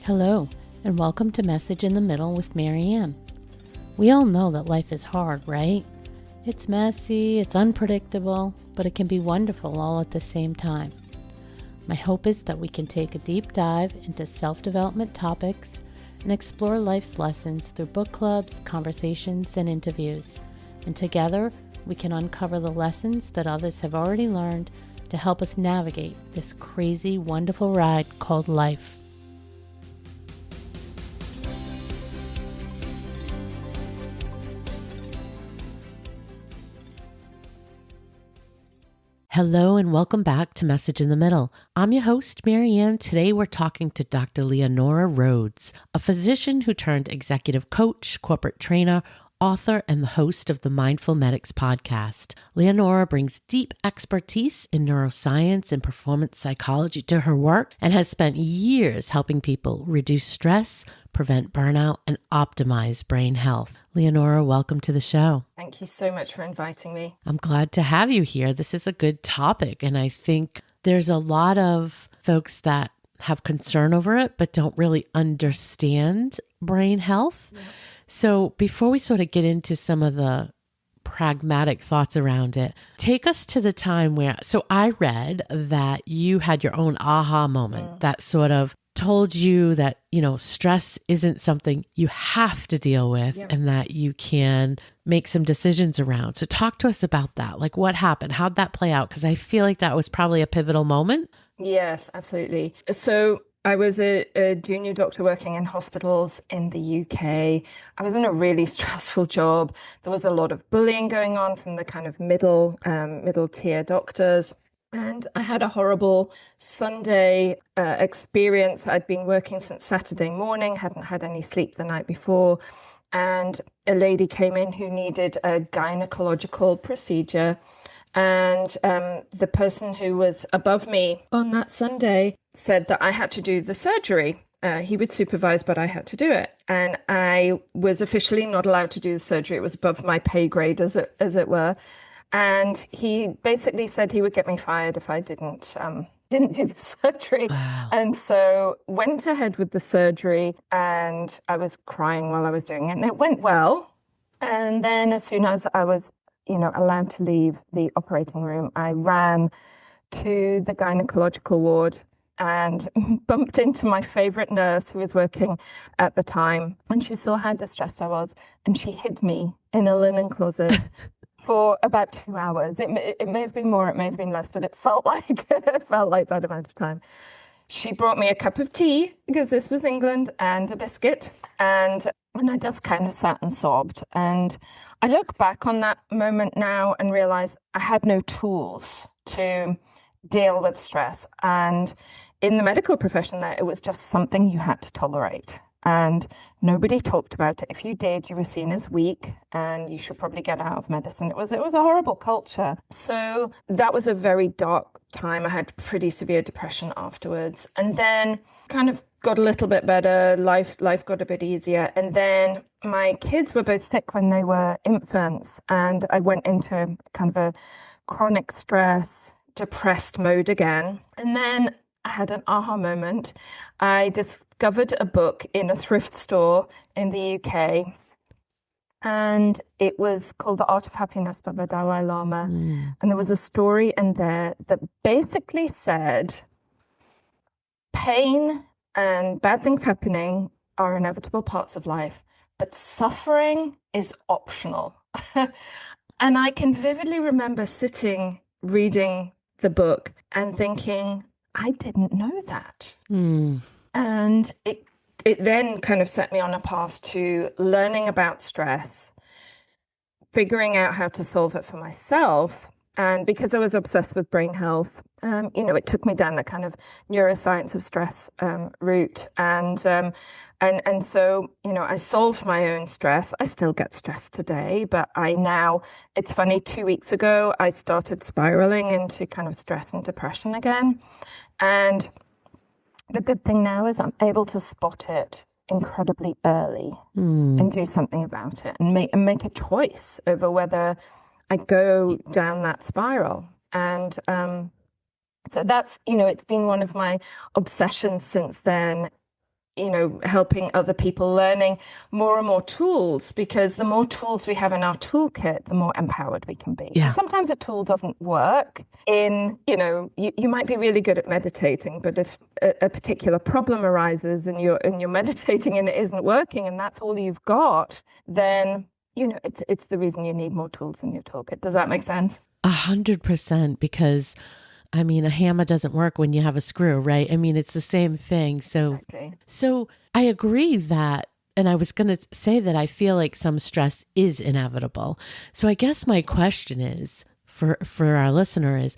Hello, and welcome to Message in the Middle with Marianne. We all know that life is hard, right? It's messy, it's unpredictable, but it can be wonderful all at the same time. My hope is that we can take a deep dive into self-development topics and explore life's lessons through book clubs, conversations, and interviews. And together, we can uncover the lessons that others have already learned to help us navigate this crazy, wonderful ride called life. Hello and welcome back to Message in the Middle. I'm your host, Marianne. Today we're talking to Dr. Leonaura Rhodes, a physician who turned executive coach, corporate trainer, author, and the host of the Mindful Medics podcast. Leonaura brings deep expertise in neuroscience and performance psychology to her work and has spent years helping people reduce stress, prevent burnout, and optimize brain health. Leonaura, welcome to the show. Thank you so much for inviting me. I'm glad to have you here. This is a good topic, and I think there's a lot of folks that have concern over it, but don't really understand brain health. Yeah. So before we sort of get into some of the pragmatic thoughts around it, take us to the time where, so I read that you had your own aha moment that sort of told you that, stress isn't something you have to deal with and that you can make some decisions around. So talk to us about that. Like what happened? How'd that play out? Because I feel like that was probably a pivotal moment. Yes, absolutely. So I was a junior doctor working in hospitals in the UK. I was in a really stressful job. There was a lot of bullying going on from the kind of middle tier doctors. And I had a horrible Sunday experience. I'd been working since Saturday morning, hadn't had any sleep the night before. And a lady came in who needed a gynecological procedure. And the person who was above me on that Sunday said that I had to do the surgery. He would supervise, but I had to do it. And I was officially not allowed to do the surgery. It was above my pay grade, as it were. And he basically said he would get me fired if I didn't do the surgery. Wow. And so went ahead with the surgery, and I was crying while I was doing it. And it went well. And then as soon as I was allowed to leave the operating room, I ran to the gynecological ward and bumped into my favorite nurse who was working at the time. And she saw how distressed I was, and she hid me in a linen closet for about 2 hours. It may have been more, it may have been less, but it felt like that amount of time. She brought me a cup of tea, because this was England, and a biscuit. And I just kind of sat and sobbed. And I look back on that moment now and realize I had no tools to deal with stress. And in the medical profession there, it was just something you had to tolerate. And nobody talked about it. If you did, you were seen as weak and you should probably get out of medicine. It was a horrible culture. So that was a very dark time. I had pretty severe depression afterwards. And then kind of got a little bit better. Life got a bit easier. And then my kids were both sick when they were infants. And I went into kind of a chronic stress, depressed mode again. And then I had an aha moment. I discovered a book in a thrift store in the UK, and it was called The Art of Happiness by the Dalai Lama. And there was a story in there that basically said pain and bad things happening are inevitable parts of life, but suffering is optional. And I can vividly remember sitting, reading the book and thinking, I didn't know that. And it then kind of set me on a path to learning about stress, figuring out how to solve it for myself. And because I was obsessed with brain health, it took me down the kind of neuroscience of stress route. And so, I solved my own stress. I still get stressed today, but it's funny, 2 weeks ago, I started spiraling into kind of stress and depression again. And the good thing now is I'm able to spot it incredibly early and do something about it and make a choice over whether I go down that spiral. And so that's, it's been one of my obsessions since then, helping other people, learning more and more tools, because the more tools we have in our toolkit, the more empowered we can be. Yeah. And sometimes a tool doesn't work you might be really good at meditating, but if a particular problem arises and you're meditating and it isn't working and that's all you've got, then, it's the reason you need more tools in your toolkit. Does that make sense? 100%, because a hammer doesn't work when you have a screw, right? It's the same thing. Exactly. So I agree that, and I was going to say that I feel like some stress is inevitable. So I guess my question is for our listener is,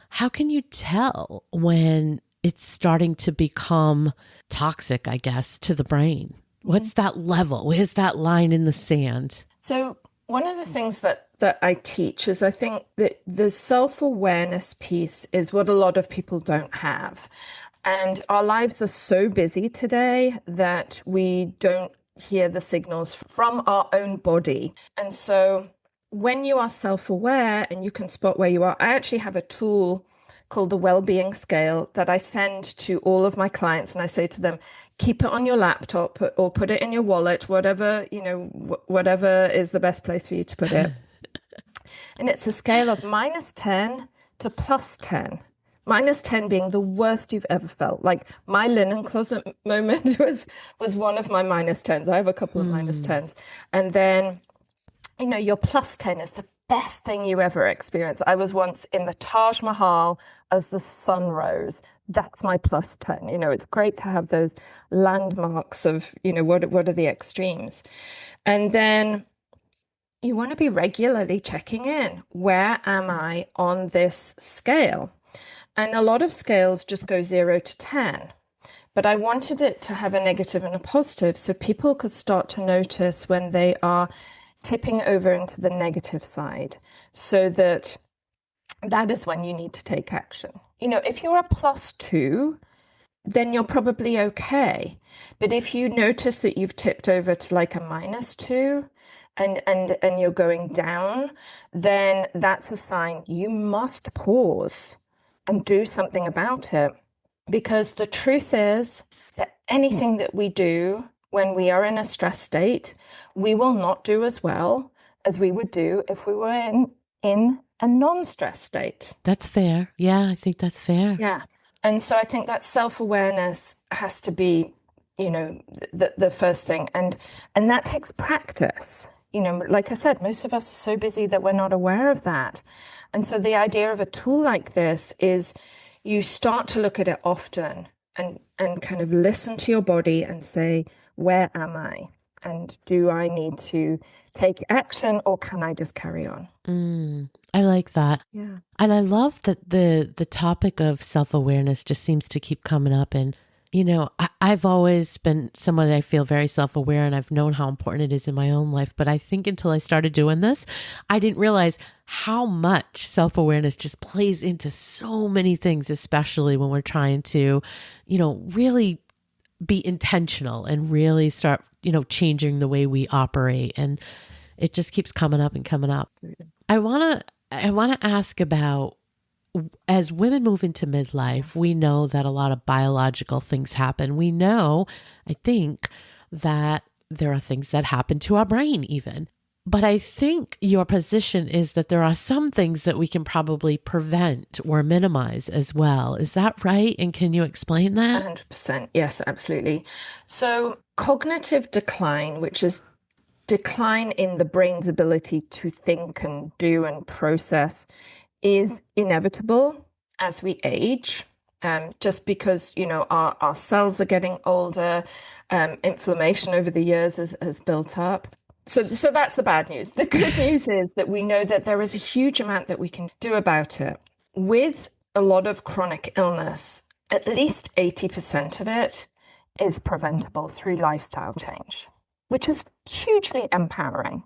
how can you tell when it's starting to become toxic, I guess, to the brain? What's that level? Where's that line in the sand? So one of the things that I teach is, I think that the self-awareness piece is what a lot of people don't have. And our lives are so busy today that we don't hear the signals from our own body. And so when you are self-aware and you can spot where you are, I actually have a tool called the Wellbeing Scale that I send to all of my clients. And I say to them, keep it on your laptop or put it in your wallet, whatever is the best place for you to put it. And it's a scale of -10 to +10. -10 being the worst you've ever felt. Like my linen closet moment was one of my -10s. I have a couple of -10s. And then, your +10 is the best thing you ever experienced. I was once in the Taj Mahal as the sun rose. That's my +10. It's great to have those landmarks of, what are the extremes. And then you want to be regularly checking in. Where am I on this scale? And a lot of scales just go 0 to 10. But I wanted it to have a negative and a positive so people could start to notice when they are tipping over into the negative side, so that is when you need to take action. If you're a +2, then you're probably okay. But if you notice that you've tipped over to like a -2 and you're going down, then that's a sign you must pause and do something about it. Because the truth is that anything that we do when we are in a stress state, we will not do as well as we would do if we were in a non-stress state. That's fair. Yeah, I think that's fair. Yeah. And so I think that self-awareness has to be, the first thing. And that takes practice. Like I said, most of us are so busy that we're not aware of that. And so the idea of a tool like this is you start to look at it often and kind of listen to your body and say, where am I? And do I need to take action, or can I just carry on? I like that. Yeah. And I love that the topic of self-awareness just seems to keep coming up. And, I've always been someone that I feel very self-aware, and I've known how important it is in my own life. But I think until I started doing this, I didn't realize how much self-awareness just plays into so many things, especially when we're trying to, really be intentional and really start, changing the way we operate. And it just keeps coming up and coming up. I want to ask about, as women move into midlife, we know that a lot of biological things happen. We know, I think, that there are things that happen to our brain even. But I think your position is that there are some things that we can probably prevent or minimize as well. Is that right? And can you explain that? 100%. Yes, absolutely. So cognitive decline, which is decline in the brain's ability to think and do and process, is inevitable as we age, just because, our cells are getting older, inflammation over the years has built up. So that's the bad news. The good news is that we know that there is a huge amount that we can do about it. With a lot of chronic illness, at least 80% of it is preventable through lifestyle change, which is hugely empowering.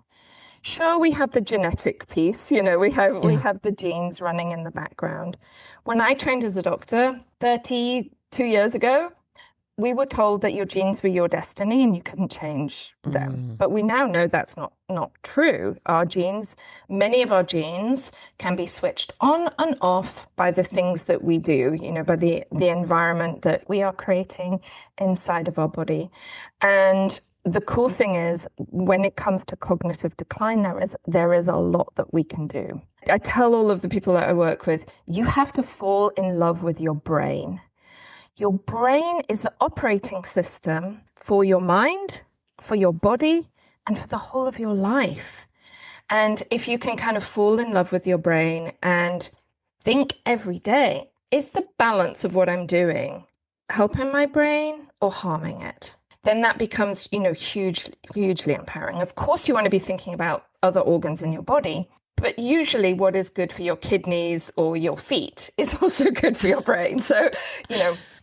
Sure, we have the genetic piece, we have the genes running in the background. When I trained as a doctor 32 years ago, we were told that your genes were your destiny and you couldn't change them. But we now know that's not true. Our genes, many of our genes can be switched on and off by the things that we do, by the environment that we are creating inside of our body. And the cool thing is, when it comes to cognitive decline, there is a lot that we can do. I tell all of the people that I work with, you have to fall in love with your brain. Your brain is the operating system for your mind, for your body, and for the whole of your life. And if you can kind of fall in love with your brain and think every day, is the balance of what I'm doing helping my brain or harming it? Then that becomes, hugely empowering. Of course, you want to be thinking about other organs in your body, but usually what is good for your kidneys or your feet is also good for your brain. So,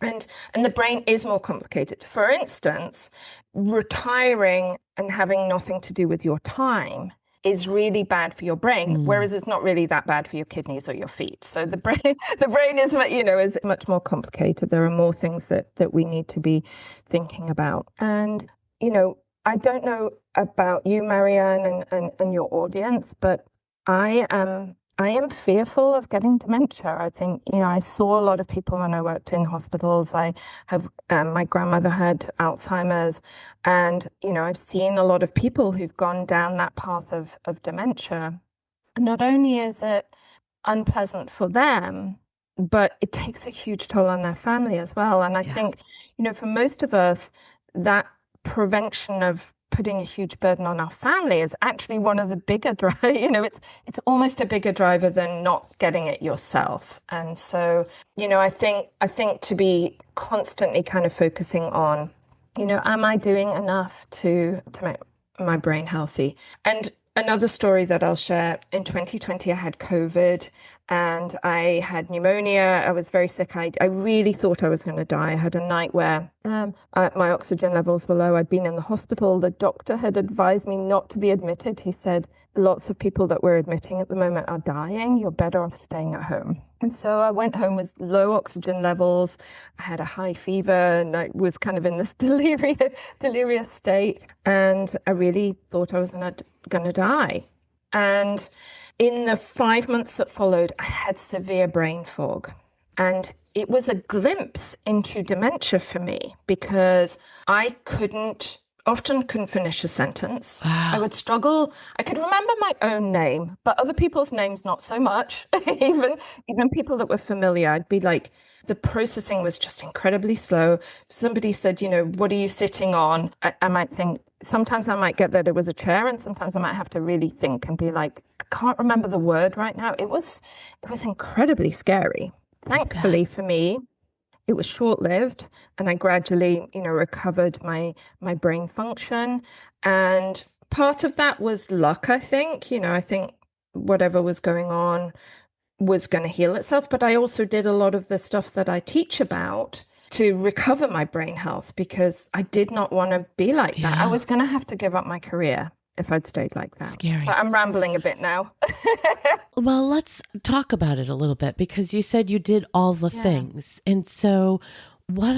and the brain is more complicated. For instance, retiring and having nothing to do with your time is really bad for your brain, whereas it's not really that bad for your kidneys or your feet. So the brain is, is much more complicated. There are more things that we need to be thinking about. And, I don't know about you, Marianne, and your audience, but I am fearful of getting dementia. I think, I saw a lot of people when I worked in hospitals. I have, my grandmother had Alzheimer's, and, I've seen a lot of people who've gone down that path of dementia. Not only is it unpleasant for them, but it takes a huge toll on their family as well. And I think, for most of us, that prevention of putting a huge burden on our family is actually one of the bigger drivers. It's almost a bigger driver than not getting it yourself. And so, I think to be constantly kind of focusing on, am I doing enough to make my brain healthy? And another story that I'll share, in 2020, I had COVID and I had pneumonia. I was very sick. I really thought I was going to die. I had a night where my oxygen levels were low. I'd been in the hospital. The doctor had advised me not to be admitted. He said, lots of people that we're admitting at the moment are dying. You're better off staying at home. And so I went home with low oxygen levels. I had a high fever and I was kind of in this delirious state. And I really thought I was going to die. And in the 5 months that followed, I had severe brain fog. And it was a glimpse into dementia for me because I often couldn't finish a sentence. Wow. I would struggle. I could remember my own name, but other people's names, not so much. even people that were familiar, I'd be like, the processing was just incredibly slow. If somebody said, what are you sitting on? I might think, sometimes I might get that it was a chair, and sometimes I might have to really think and be like, I can't remember the word right now. It was incredibly scary. Thankfully for me, it was short-lived, and I gradually, recovered my brain function. And part of that was luck, I think. I think whatever was going on was going to heal itself. But I also did a lot of the stuff that I teach about to recover my brain health because I did not want to be like that. I was going to have to give up my career if I'd stayed like that. Scary. But I'm rambling a bit now. Well, let's talk about it a little bit because you said you did all the things. And so what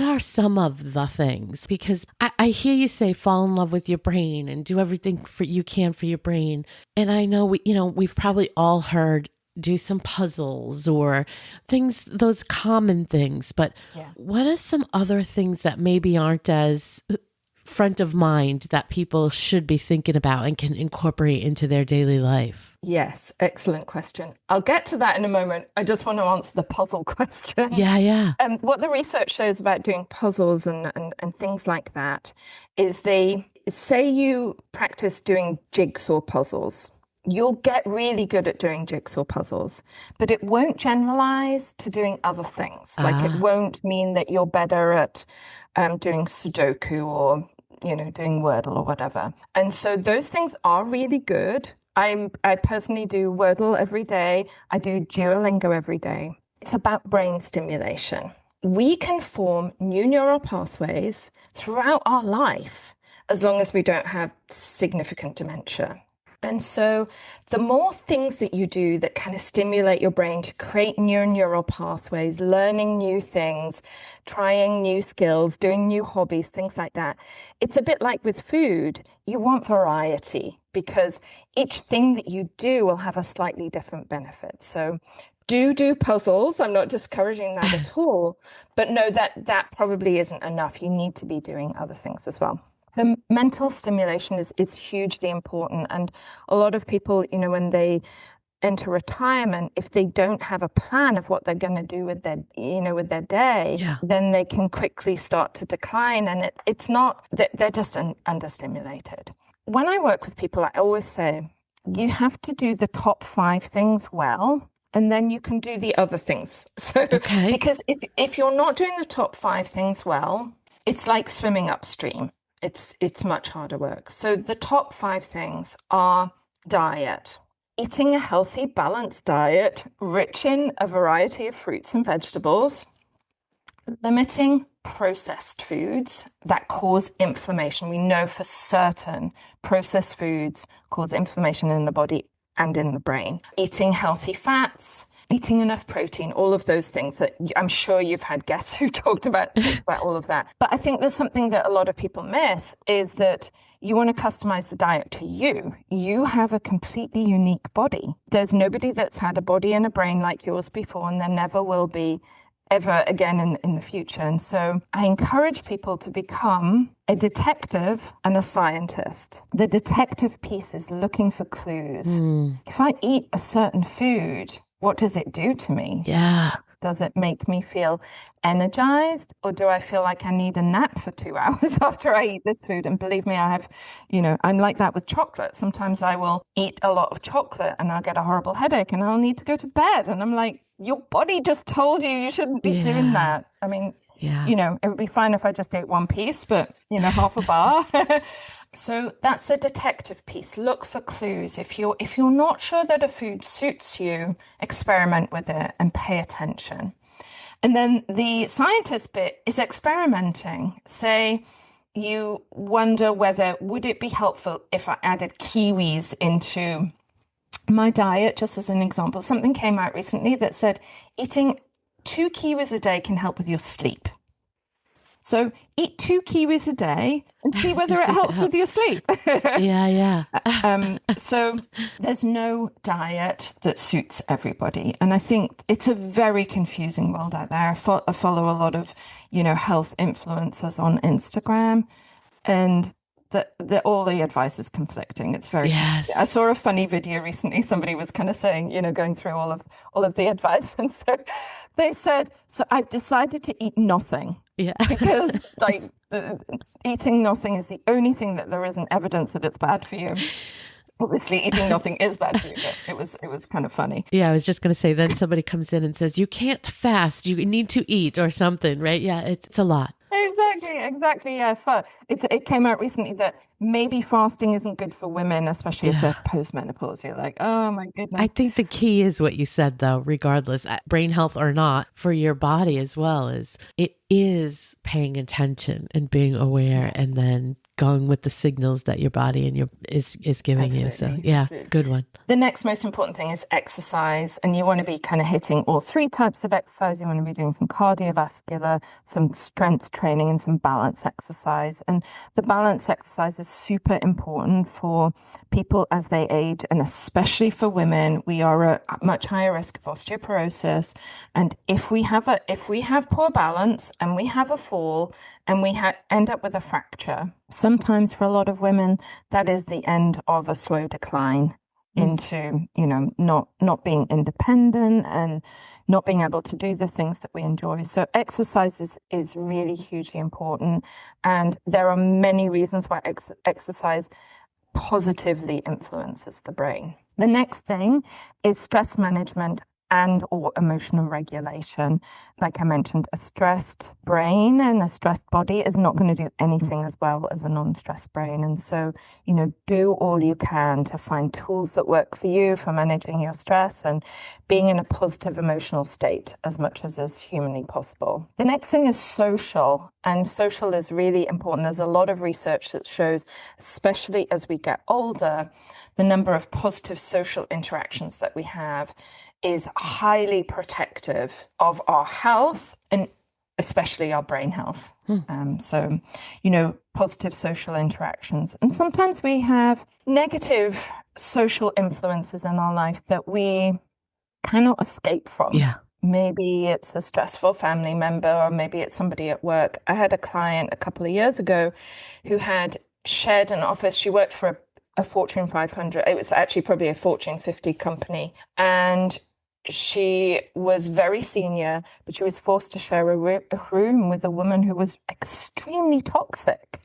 are some of the things? Because I hear you say fall in love with your brain and do everything you can for your brain. And I know we've probably all heard do some puzzles or things, those common things. But what are some other things that maybe aren't as front of mind that people should be thinking about and can incorporate into their daily life? Yes, excellent question. I'll get to that in a moment. I just want to answer the puzzle question. Yeah. What the research shows about doing puzzles and things like that is say you practice doing jigsaw puzzles. You'll get really good at doing jigsaw puzzles, but it won't generalize to doing other things. Like it won't mean that you're better at doing Sudoku or, doing Wordle or whatever. And so those things are really good. I personally do Wordle every day. I do Duolingo every day. It's about brain stimulation. We can form new neural pathways throughout our life as long as we don't have significant dementia. And so the more things that you do that kind of stimulate your brain to create new neural pathways, learning new things, trying new skills, doing new hobbies, things like that, it's a bit like with food. You want variety because each thing that you do will have a slightly different benefit. So do puzzles. I'm not discouraging that at all, but know that that probably isn't enough. You need to be doing other things as well. So mental stimulation is hugely important. And a lot of people, when they enter retirement, if they don't have a plan of what they're going to do with their day, then they can quickly start to decline. And it's not that they're just understimulated. When I work with people, I always say, you have to do the top 5 things well, and then you can do the other things. So, because if you're not doing the top 5 things well, it's like swimming upstream. It's much harder work. So the top 5 things are diet. Eating a healthy, balanced diet, rich in a variety of fruits and vegetables. Limiting processed foods that cause inflammation. We know for certain processed foods cause inflammation in the body and in the brain. Eating healthy fats. Eating enough protein, all of those things that I'm sure you've had guests who talked about all of that. But I think there's something that a lot of people miss is that you want to customize the diet to you. You have a completely unique body. There's nobody that's had a body and a brain like yours before, and there never will be ever again in the future. And so I encourage people to become a detective and a scientist. The detective piece is looking for clues. If I eat a certain food, what does it do to me? Yeah. Does it make me feel energized, or do I feel like I need a nap for 2 hours after I eat this food? And believe me, I have, I'm like that with chocolate. Sometimes I will eat a lot of chocolate and I'll get a horrible headache and I'll need to go to bed. And I'm like, your body just told you shouldn't be doing that. I mean, it would be fine if I just ate one piece, but, half a bar. So that's the detective piece. Look for clues. If you're not sure that a food suits you, experiment with it and pay attention. And then the scientist bit is experimenting. Say you wonder would it be helpful if I added kiwis into my diet, just as an example. Something came out recently that said eating 2 kiwis a day can help with your sleep. So eat 2 kiwis a day and see whether it helps with your sleep. So there's no diet that suits everybody. And I think it's a very confusing world out there. I follow a lot of, health influencers on Instagram, and all the advice is conflicting. It's very confusing. I saw a funny video recently. Somebody was kind of saying, going through all of the advice. And so they said, so I've decided to eat nothing. Yeah. Because eating nothing is the only thing that there isn't evidence that it's bad for you. Obviously, eating nothing is bad for you, but it was kind of funny. Yeah, I was just going to say, then somebody comes in and says, you can't fast, you need to eat or something, right? Yeah, it's a lot. Exactly. Yeah, it came out recently that maybe fasting isn't good for women, especially if they're postmenopause. You're like, oh my goodness. I think the key is what you said, though, regardless, brain health or not, for your body as well, it is paying attention and being aware, and then going with the signals that your body and is giving you. So good one. The next most important thing is exercise, and you want to be kind of hitting all 3 types of exercise. You want to be doing some cardiovascular, some strength training, and some balance exercise. And the balance exercise is super important for people as they age, and especially for women. We are at much higher risk of osteoporosis, and if we have poor balance and we have a fall and we end up with a fracture, sometimes for a lot of women that is the end of a slow decline into not being independent and not being able to do the things that we enjoy. So exercise is really hugely important, and there are many reasons why exercise positively influences the brain. The next thing is stress management and or emotional regulation. Like I mentioned, a stressed brain and a stressed body is not going to do anything as well as a non-stressed brain. And so, do all you can to find tools that work for you for managing your stress and being in a positive emotional state as much as is humanly possible. The next thing is social, and social is really important. There's a lot of research that shows, especially as we get older, the number of positive social interactions that we have is highly protective of our health and especially our brain health. So, positive social interactions. And sometimes we have negative social influences in our life that we cannot escape from. Yeah. Maybe it's a stressful family member, or maybe it's somebody at work. I had a client a couple of years ago who had shared an office. She worked for a Fortune 500. It was actually probably a Fortune 50 company. And she was very senior, but she was forced to share a room with a woman who was extremely toxic.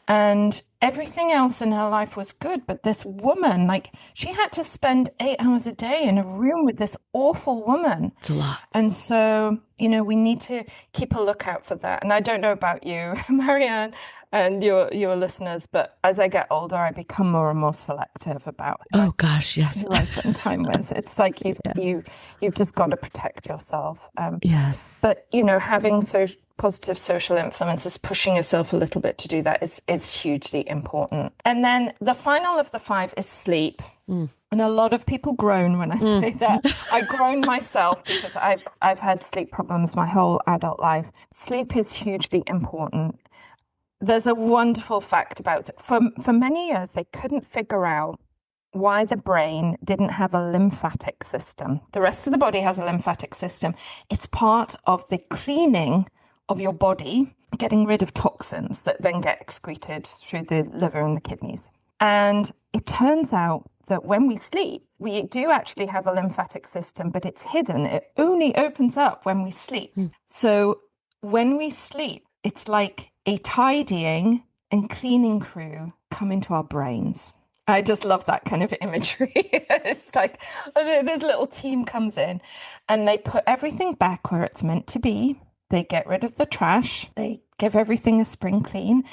And everything else in her life was good. But this woman, she had to spend 8 hours a day in a room with this awful woman. It's a lot. And so, we need to keep a lookout for that. And I don't know about you, Marianne, and your listeners, but as I get older, I become more and more selective about who I spend time with. It's like you've just got to protect yourself. Yes. But, having positive social influences, pushing yourself a little bit to do that is hugely important. And then the final of the 5 is sleep. And a lot of people groan when I say that. I groan myself because I've had sleep problems my whole adult life. Sleep is hugely important. There's a wonderful fact about it. For many years, they couldn't figure out why the brain didn't have a lymphatic system. The rest of the body has a lymphatic system. It's part of the cleaning of your body, getting rid of toxins that then get excreted through the liver and the kidneys. And it turns out that when we sleep, we do actually have a lymphatic system, but it's hidden. It only opens up when we sleep. So when we sleep, it's like a tidying and cleaning crew come into our brains. I just love that kind of imagery. It's like this little team comes in and they put everything back where it's meant to be. They get rid of the trash. They give everything a spring clean.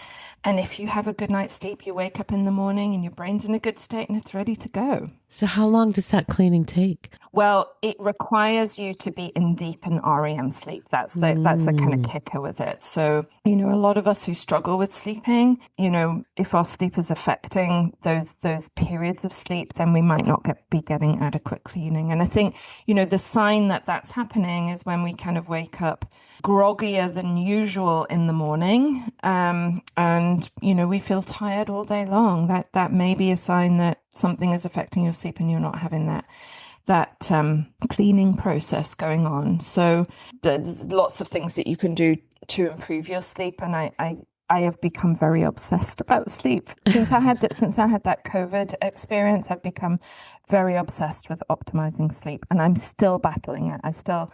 And if you have a good night's sleep, you wake up in the morning and your brain's in a good state and it's ready to go. So how long does that cleaning take? Well, it requires you to be in deep and REM sleep. That's the kind of kicker with it. So, a lot of us who struggle with sleeping, if our sleep is affecting those periods of sleep, then we might not be getting adequate cleaning. And I think, the sign that that's happening is when we kind of wake up groggier than usual in the morning, and we feel tired all day long. That may be a sign that something is affecting your sleep and you're not having that cleaning process going on. So there's lots of things that you can do to improve your sleep, and I have become very obsessed about sleep since I had that COVID experience. I've become very obsessed with optimizing sleep, and I'm still battling it.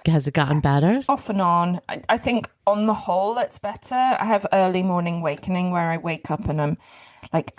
Has it gotten better? Off and on. I think on the whole it's better. I have early morning wakening where I wake up and I'm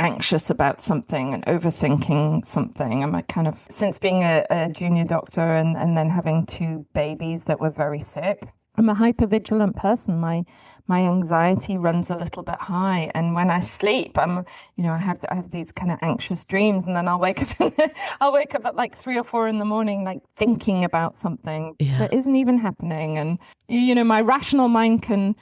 anxious about something and overthinking something. I'm since being a junior doctor and then having 2 babies that were very sick, I'm a hypervigilant person. My anxiety runs a little bit high, and when I sleep, I have these kind of anxious dreams, and then I'll wake up at 3 or 4 in the morning, thinking about something that isn't even happening. And my rational mind can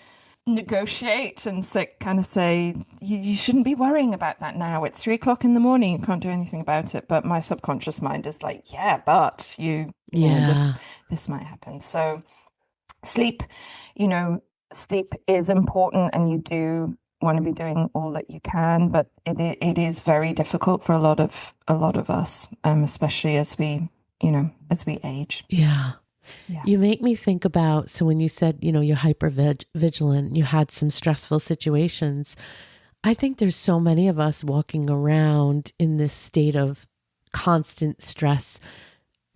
negotiate and say you shouldn't be worrying about that now. It's 3 o'clock in the morning. You can't do anything about it. But my subconscious mind is like, but this might happen. So sleep is important, and you do want to be doing all that you can, but it is very difficult for a lot of us, especially as we age. Yeah. You make me think about, so when you said, you're hyper vigilant, you had some stressful situations. I think there's so many of us walking around in this state of constant stress,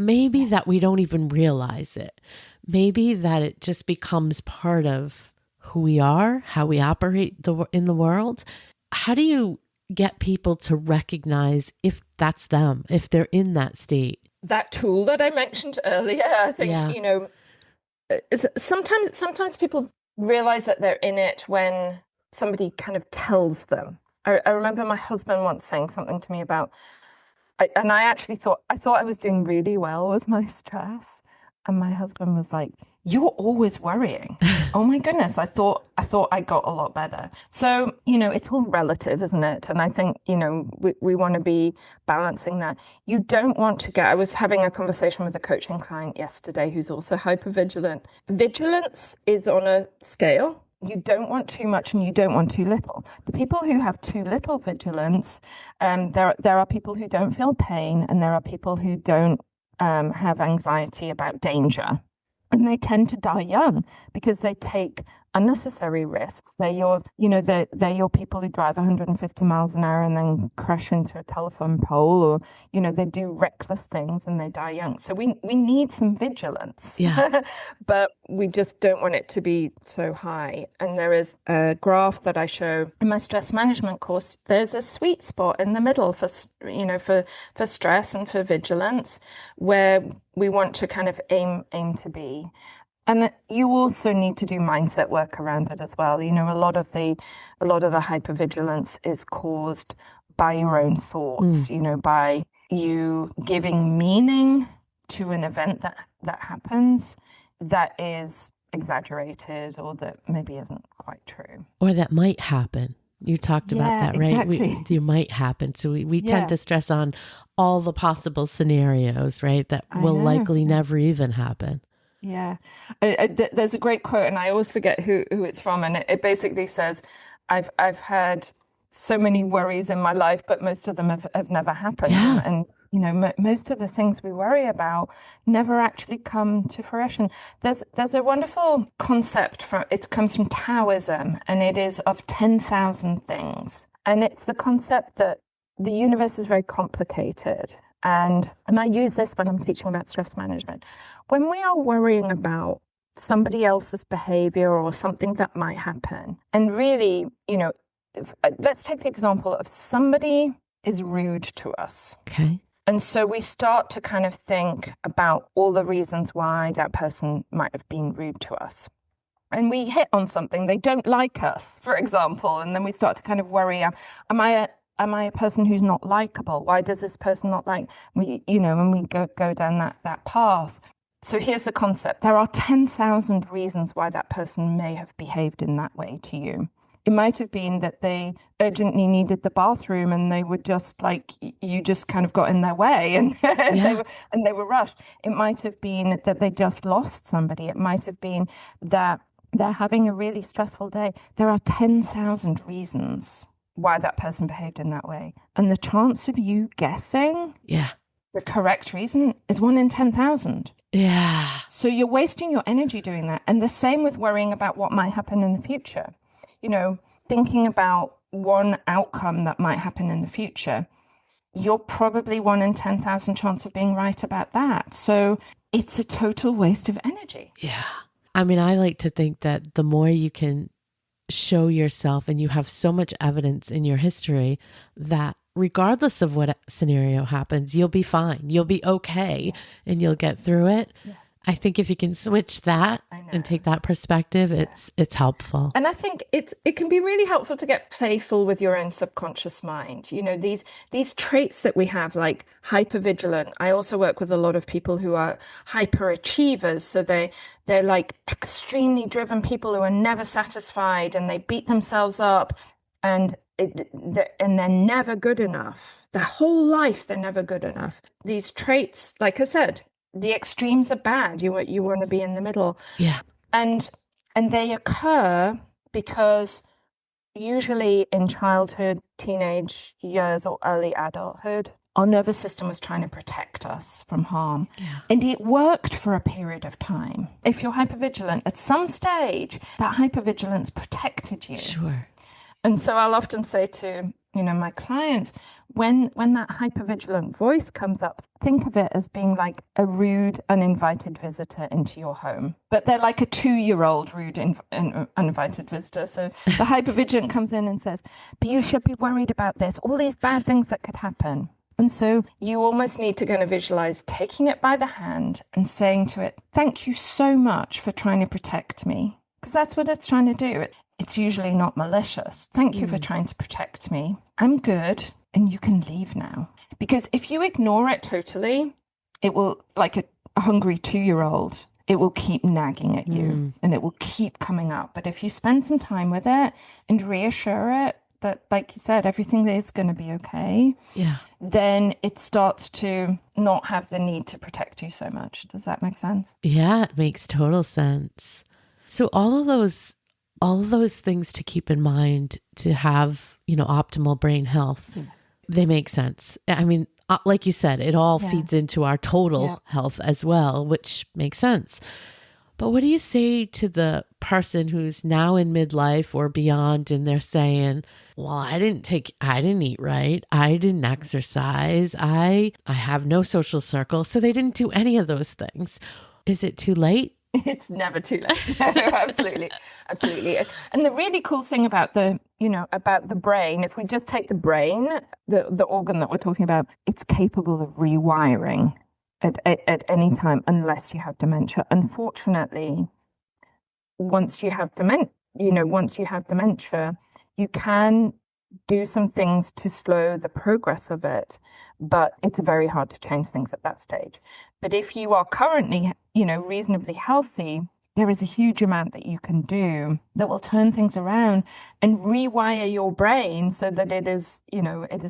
maybe that we don't even realize it. Maybe that it just becomes part of who we are, how we operate in the world. How do you get people to recognize if that's them, if they're in that state? that tool that I mentioned earlier. I think, Yeah. sometimes people realize that they're in it when somebody kind of tells them. I remember my husband once saying something to me about, and I actually thought I was doing really well with my stress, and my husband was like, "You're always worrying." Oh my goodness, I thought I got a lot better. So, it's all relative, isn't it? And I think, we want to be balancing that. You don't want to I was having a conversation with a coaching client yesterday who's also hypervigilant. Vigilance is on a scale. You don't want too much and you don't want too little. The people who have too little vigilance, there are people who don't feel pain, and there are people who don't have anxiety about danger. And they tend to die young because they take unnecessary risks. They're your people who drive 150 miles an hour and then crash into a telephone pole, or, they do reckless things and they die young. So we need some vigilance, Yeah. but we just don't want it to be so high. And there is a graph that I show in my stress management course. There's a sweet spot in the middle for stress and for vigilance, where we want to kind of aim to be. And you also need to do mindset work around it as well. A lot of the hypervigilance is caused by your own thoughts, by you giving meaning to an event that happens that is exaggerated, or that maybe isn't quite true. Or that might happen. You talked about that, right? Exactly. You might happen. So we tend to stress on all the possible scenarios, right? That will likely never even happen. Yeah. There's a great quote, and I always forget who it's from. And it basically says, I've had so many worries in my life, but most of them have never happened. Yeah. And most of the things we worry about never actually come to fruition. There's a wonderful concept it comes from Taoism, and it is of 10,000 things. And it's the concept that the universe is very complicated. And I use this when I'm teaching about stress management. When we are worrying about somebody else's behavior or something that might happen, and really, let's take the example of somebody is rude to us. Okay. And so we start to kind of think about all the reasons why that person might have been rude to us. And we hit on something, they don't like us, for example, and then we start to kind of worry, am I a person who's not likable? Why does this person not like me? And we go down that path. So here's the concept. There are 10,000 reasons why that person may have behaved in that way to you. It might have been that they urgently needed the bathroom, and they were just like, you just kind of got in their way, and they were rushed. It might have been that they just lost somebody. It might have been that they're having a really stressful day. There are 10,000 reasons why that person behaved in that way. And the chance of you guessing the correct reason is 1 in 10,000. Yeah. So you're wasting your energy doing that. And the same with worrying about what might happen in the future. Thinking about one outcome that might happen in the future, you're probably 1 in 10,000 chance of being right about that. So it's a total waste of energy. Yeah. I mean, I like to think that the more you can show yourself, and you have so much evidence in your history that regardless of what scenario happens, you'll be fine. You'll be okay, and you'll get through it. Yes. I think if you can switch that and take that perspective, it's helpful. And I think it can be really helpful to get playful with your own subconscious mind. These traits that we have, like hypervigilant. I also work with a lot of people who are hyperachievers. So they're like extremely driven people who are never satisfied, and they beat themselves up, and they're never good enough. Their whole life, they're never good enough. These traits, like I said, the extremes are bad. You want to be in the middle. Yeah. And they occur because usually in childhood, teenage years, or early adulthood, our nervous system was trying to protect us from harm. Yeah. And it worked for a period of time. If you're hypervigilant, at some stage, that hypervigilance protected you. Sure. And so I'll often say to, my clients, when that hypervigilant voice comes up, think of it as being like a rude, uninvited visitor into your home. But they're like a 2-year-old rude, uninvited visitor. So the hypervigilant comes in and says, but you should be worried about this, all these bad things that could happen. And so you almost need to kind of visualize taking it by the hand and saying to it, thank you so much for trying to protect me. Because that's what it's trying to do. It's usually not malicious. Thank you for trying to protect me. I'm good and you can leave now. Because if you ignore it totally, it will, like a hungry 2-year-old, it will keep nagging at you and it will keep coming up. But if you spend some time with it and reassure it that, like you said, everything is going to be okay, then it starts to not have the need to protect you so much. Does that make sense? Yeah, it makes total sense. So all of those things to keep in mind to have, optimal brain health, they make sense. I mean, like you said, it all feeds into our total health as well, which makes sense. But what do you say to the person who's now in midlife or beyond and they're saying, well, I didn't eat right. I didn't exercise. I have no social circle. So they didn't do any of those things. Is it too late? It's never too late. No, absolutely. Absolutely. And the really cool thing about the brain, if we just take the brain, the organ that we're talking about, it's capable of rewiring at any time unless you have dementia. Unfortunately, once you have dementia, you can do some things to slow the progress of it, but it's very hard to change things at that stage. But if you are currently, reasonably healthy, there is a huge amount that you can do that will turn things around and rewire your brain so that it is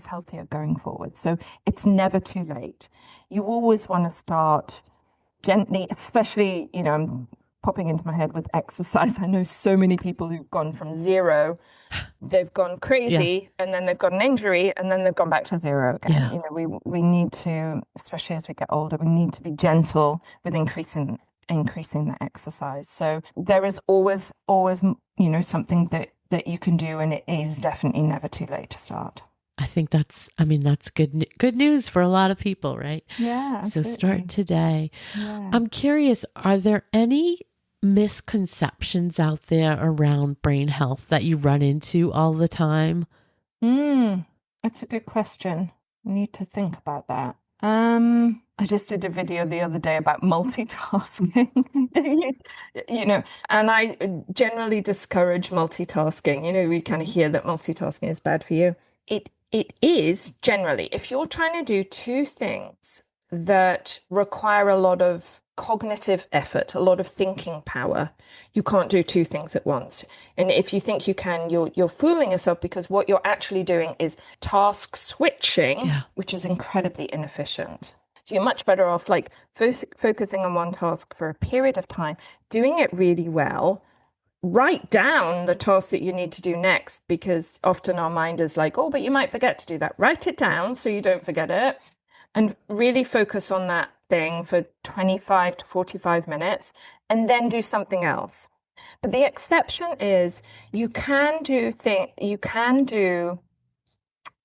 healthier going forward. So it's never too late. You always want to start gently, especially, I'm popping into my head with exercise. I know so many people who've gone from zero, they've gone crazy, and then they've got an injury, and then they've gone back to zero again. We need to, especially as we get older, we need to be gentle with increasing the exercise. So there is always something that you can do, and it is definitely never too late to start. I think that's good news for a lot of people, right? Yeah, absolutely. So start today. Yeah. I'm curious, are there any misconceptions out there around brain health that you run into all the time? That's a good question. I need to think about that. I just did a video the other day about multitasking, and I generally discourage multitasking. We kind of hear that multitasking is bad for you. It is generally, if you're trying to do two things that require a lot of cognitive effort, a lot of thinking power, you can't do two things at once. And if you think you can, you're fooling yourself, because what you're actually doing is task switching, which is incredibly inefficient. So you're much better off first focusing on one task for a period of time, doing it really well. Write down the task that you need to do next, because often our mind is like, oh, but you might forget to do that. Write it down so you don't forget it, and really focus on that thing for 25 to 45 minutes and then do something else. But the exception is you can do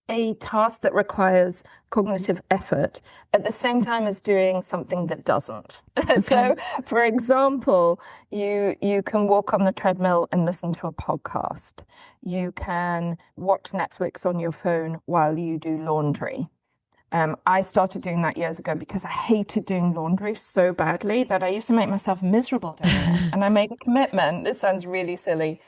a task that requires cognitive effort at the same time as doing something that doesn't. Okay. So, for example, you can walk on the treadmill and listen to a podcast. You can watch Netflix on your phone while you do laundry. I started doing that years ago because I hated doing laundry so badly that I used to make myself miserable doing it. And I made a commitment, this sounds really silly,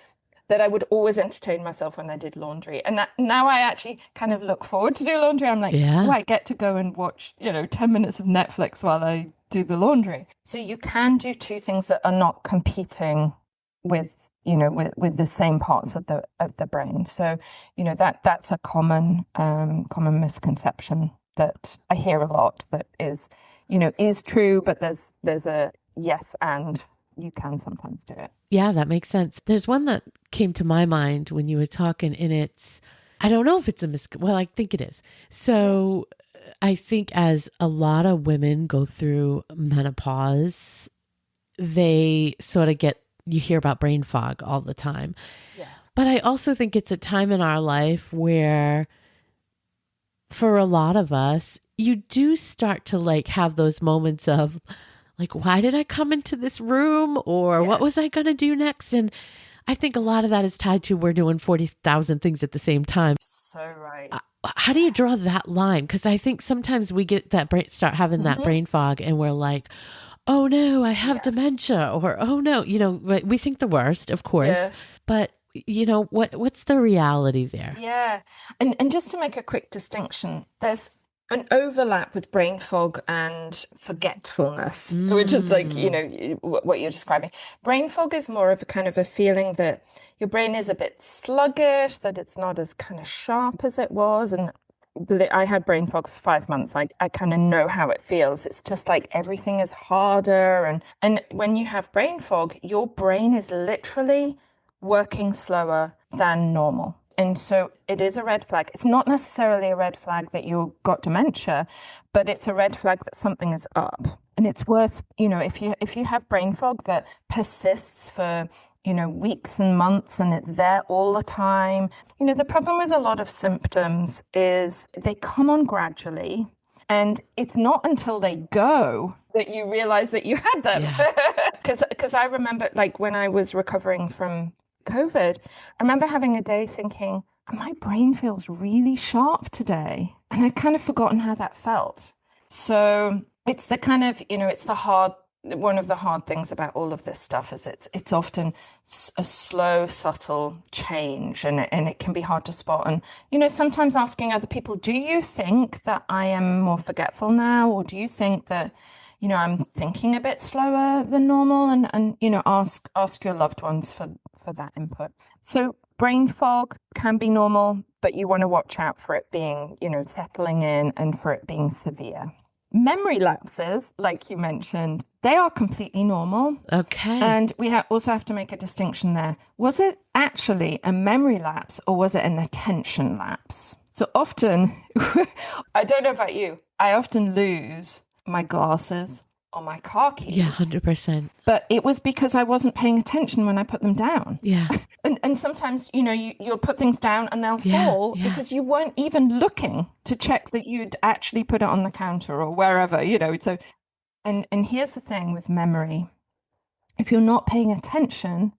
that I would always entertain myself when I did laundry. And now I actually kind of look forward to do laundry. I'm like, oh, I get to go and watch, 10 minutes of Netflix while I do the laundry. So you can do two things that are not competing with the same parts of the brain. So, that's a common misconception that I hear a lot that is true, but there's a yes, and you can sometimes do it. Yeah, that makes sense. There's one that came to my mind when you were talking, and I don't know if it's well, I think it is. So I think as a lot of women go through menopause, they sort of you hear about brain fog all the time. Yes. But I also think it's a time in our life where, for a lot of us, you do start to have those moments of why did I come into this room, or what was I going to do next? And I think a lot of that is tied to we're doing 40,000 things at the same time. So right. How do you draw that line? Because I think sometimes we get that start having that brain fog and we're like, oh no, I have dementia, or oh no, we think the worst, of course, but what's the reality there? Yeah. And just to make a quick distinction, there's an overlap with brain fog and forgetfulness, which is like, what you're describing. Brain fog is more of a kind of a feeling that your brain is a bit sluggish, that it's not as kind of sharp as it was. And I had brain fog for 5 months. I kind of know how it feels. It's just like everything is harder. And when you have brain fog, your brain is literally working slower than normal. And so it is a red flag. It's not necessarily a red flag that you've got dementia, but it's a red flag that something is up. And it's worth, if you have brain fog that persists for, weeks and months and it's there all the time, the problem with a lot of symptoms is they come on gradually. And it's not until they go that you realize that you had them. Because I remember, like, when I was recovering from COVID, I remember having a day thinking, my brain feels really sharp today. And I'd kind of forgotten how that felt. So it's the kind of, one of the hard things about all of this stuff is it's often a slow, subtle change, and it can be hard to spot. And, sometimes asking other people, do you think that I am more forgetful now? Or do you think that, I'm thinking a bit slower than normal? And ask your loved ones for that input. So brain fog can be normal, but you want to watch out for it being, settling in and for it being severe. Memory lapses, like you mentioned, they are completely normal. Okay. And we also have to make a distinction there. Was it actually a memory lapse or was it an attention lapse? So often, I don't know about you, I often lose my glasses or my car keys. Yeah, 100%. But it was because I wasn't paying attention when I put them down. Yeah. And sometimes, you'll put things down and they'll fall because you weren't even looking to check that you'd actually put it on the counter or wherever, So, and here's the thing with memory. If you're not paying attention,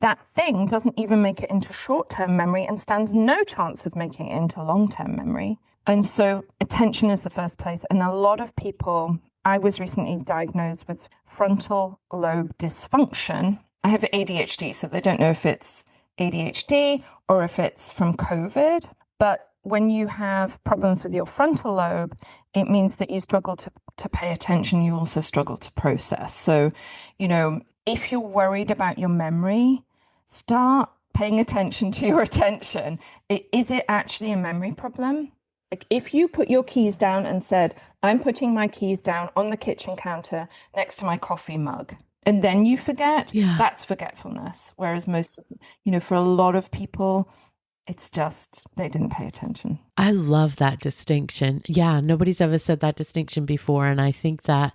that thing doesn't even make it into short-term memory and stands no chance of making it into long-term memory. And so attention is the first place. And a lot of people, I was recently diagnosed with frontal lobe dysfunction. I have ADHD, so they don't know if it's ADHD or if it's from COVID. But when you have problems with your frontal lobe, it means that you struggle to pay attention. You also struggle to process. So, if you're worried about your memory, start paying attention to your attention. Is it actually a memory problem? Like if you put your keys down and said, I'm putting my keys down on the kitchen counter next to my coffee mug, and then you forget, that's forgetfulness. Whereas for a lot of people, it's just they didn't pay attention. I love that distinction. Yeah, nobody's ever said that distinction before. And I think that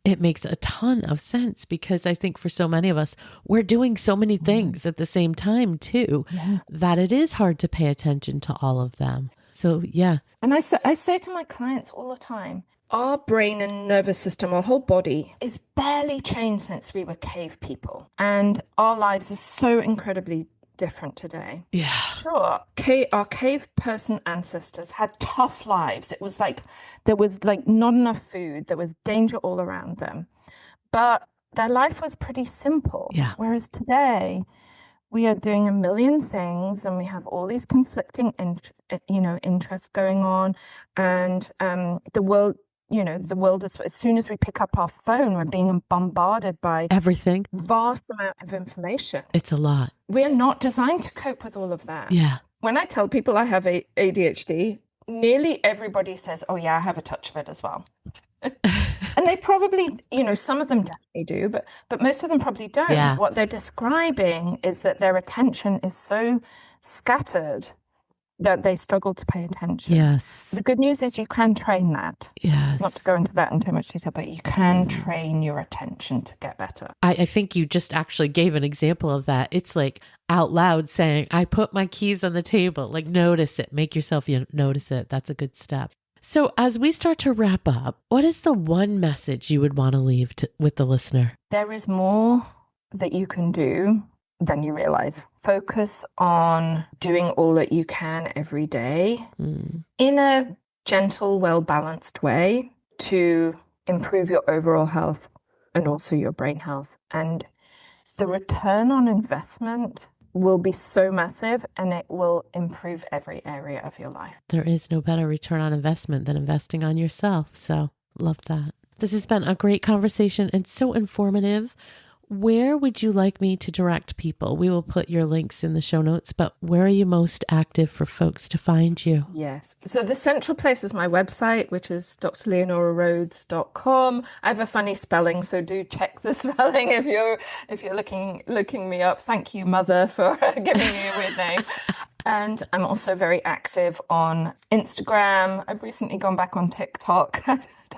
it makes a ton of sense because I think for so many of us, we're doing so many things at the same time too, that it is hard to pay attention to all of them. So, yeah. And I say to my clients all the time, our brain and nervous system, our whole body is barely changed since we were cave people. And our lives are so incredibly different today. Yeah. Sure. Our cave person ancestors had tough lives. It was like there was like not enough food. There was danger all around them. But their life was pretty simple. Yeah. Whereas today, we are doing a million things and we have all these conflicting interests going on. And the world is, as soon as we pick up our phone, we're being bombarded by everything, vast amount of information. It's a lot. We're not designed to cope with all of that. Yeah. When I tell people I have ADHD, nearly everybody says, oh yeah, I have a touch of it as well. And they probably, some of them definitely do, but most of them probably don't. Yeah. What they're describing is that their attention is so scattered that they struggle to pay attention. Yes. The good news is you can train that. Yes. Not to go into that in too much detail, but you can train your attention to get better. I think you just actually gave an example of that. It's like out loud saying, I put my keys on the table, like notice it, make yourself notice it. That's a good step. So as we start to wrap up, what is the one message you would want to leave with the listener? There is more that you can do than you realize. Focus on doing all that you can every day in a gentle, well-balanced way to improve your overall health and also your brain health. And the return on investment will be so massive, and it will improve every area of your life. There is no better return on investment than investing on yourself. So love that. This has been a great conversation and so informative. Where would you like me to direct people? We will put your links in the show notes, but where are you most active for folks to find you? Yes. So the central place is my website, which is drleonaurarhodes.com. I have a funny spelling, so do check the spelling if you're looking me up. Thank you, Mother, for giving me a weird name. And I'm also very active on Instagram. I've recently gone back on TikTok.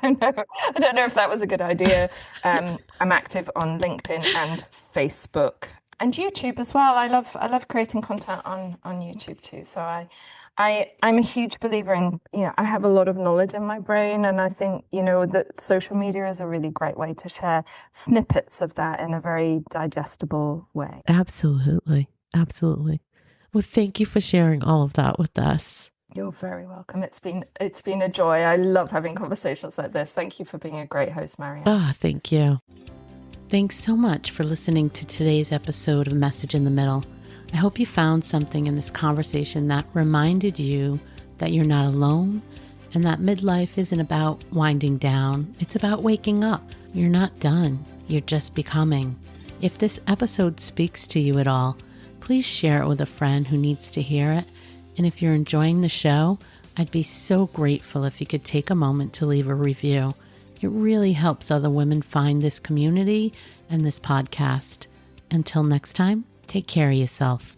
I don't know if that was a good idea. I'm active on LinkedIn and Facebook and YouTube as well. I love creating content on YouTube too. So I'm a huge believer in, I have a lot of knowledge in my brain, and I think, that social media is a really great way to share snippets of that in a very digestible way. Absolutely. Absolutely. Well, thank you for sharing all of that with us. You're very welcome. It's been a joy. I love having conversations like this. Thank you for being a great host, Marianne. Thank you. Thanks so much for listening to today's episode of Message in the Middle. I hope you found something in this conversation that reminded you that you're not alone and that midlife isn't about winding down. It's about waking up. You're not done. You're just becoming. If this episode speaks to you at all, please share it with a friend who needs to hear it. And if you're enjoying the show, I'd be so grateful if you could take a moment to leave a review. It really helps other women find this community and this podcast. Until next time, take care of yourself.